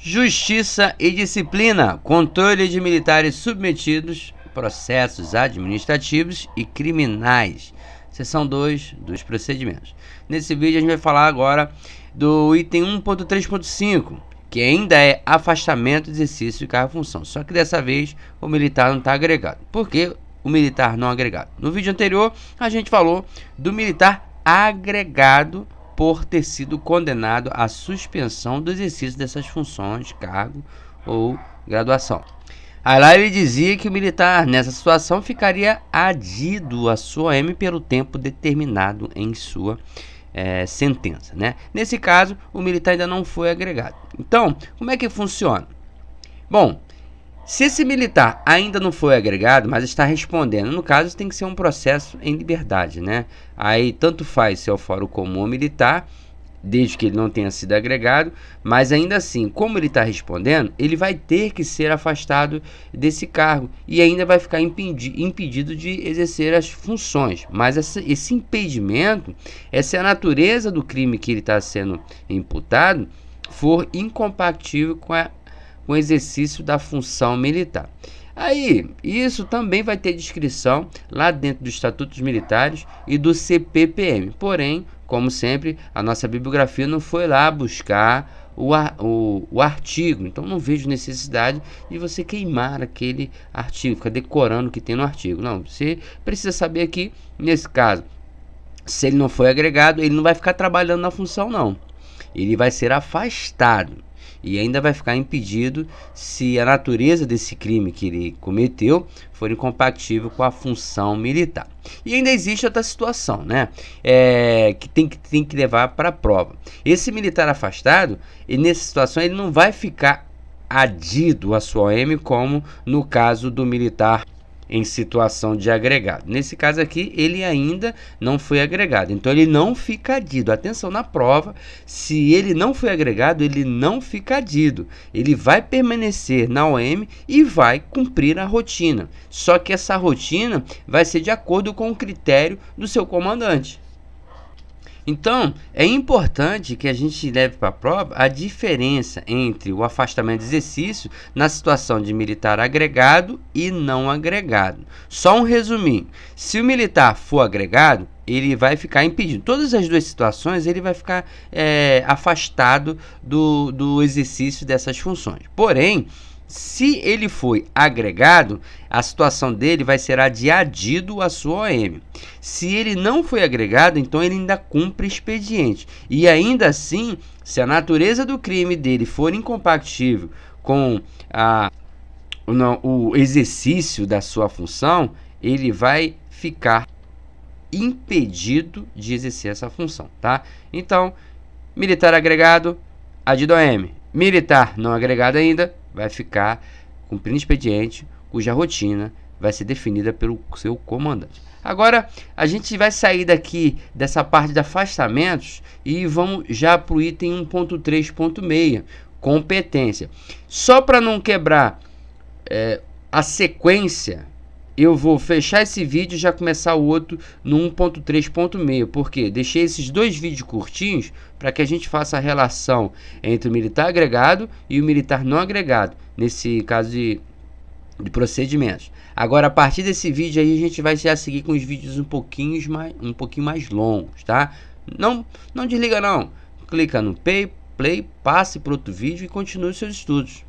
Justiça e disciplina, controle de militares submetidos, processos administrativos e criminais. Seção 2 dos procedimentos. Nesse vídeo a gente vai falar agora do item 1.3.5, que ainda é afastamento do exercício de cargo e função. Só que dessa vez o militar não está agregado. Por que o militar não agregado? No vídeo anterior a gente falou do militar agregado por ter sido condenado à suspensão do exercício dessas funções, cargo ou graduação. Aí lá ele dizia que o militar nessa situação ficaria adido à sua OM pelo tempo determinado em sua sentença, né? Nesse caso, o militar ainda não foi agregado. Então, como é que funciona? Bom, se esse militar ainda não foi agregado, mas está respondendo, no caso tem que ser um processo em liberdade, né? Aí tanto faz se é o fórum comum ou militar, desde que ele não tenha sido agregado, mas ainda assim, como ele está respondendo, ele vai ter que ser afastado desse cargo e ainda vai ficar impedido de exercer as funções. Mas esse impedimento é se a natureza do crime que ele está sendo imputado for incompatível com o exercício da função militar. Aí, isso também vai ter descrição lá dentro do Estatuto dos Militares e do CPPM. Porém, como sempre, a nossa bibliografia não foi lá buscar o artigo. Então, não vejo necessidade de você queimar aquele artigo, ficar decorando o que tem no artigo. Não, você precisa saber aqui, nesse caso, se ele não foi agregado, ele não vai ficar trabalhando na função, não. Ele vai ser afastado. E ainda vai ficar impedido se a natureza desse crime que ele cometeu for incompatível com a função militar. E ainda existe outra situação, né? Que tem que levar para a prova. Esse militar afastado, e nessa situação, ele não vai ficar adido à sua OM, como no caso do militar em situação de agregado. Nesse caso aqui, ele ainda não foi agregado, então ele não fica adido. Atenção na prova, se ele não foi agregado, ele não fica adido. Ele vai permanecer na OM e vai cumprir a rotina. Só que essa rotina vai ser de acordo com o critério do seu comandante. Então, é importante que a gente leve para a prova a diferença entre o afastamento de exercício na situação de militar agregado e não agregado. Só um resuminho. Se o militar for agregado, ele vai ficar impedido. Todas as duas situações, ele vai ficar afastado do exercício dessas funções. Porém, se ele foi agregado, a situação dele vai ser adiado à sua OM. Se ele não foi agregado, então ele ainda cumpre expediente. E ainda assim, se a natureza do crime dele for incompatível com o exercício da sua função, ele vai ficar impedido de exercer essa função, tá? Então, militar agregado, adido à OM. Militar não agregado ainda, vai ficar cumprindo expediente, cuja rotina vai ser definida pelo seu comandante. Agora, a gente vai sair daqui dessa parte de afastamentos e vamos já para o item 1.3.6, competência. Só para não quebrar a sequência, eu vou fechar esse vídeo e já começar o outro no 1.3.6, porque deixei esses dois vídeos curtinhos para que a gente faça a relação entre o militar agregado e o militar não agregado, nesse caso de procedimentos. Agora, a partir desse vídeo aí, a gente vai já seguir com os vídeos um pouquinho mais longos, tá? Não desliga não, clica no play, passe para outro vídeo e continue os seus estudos.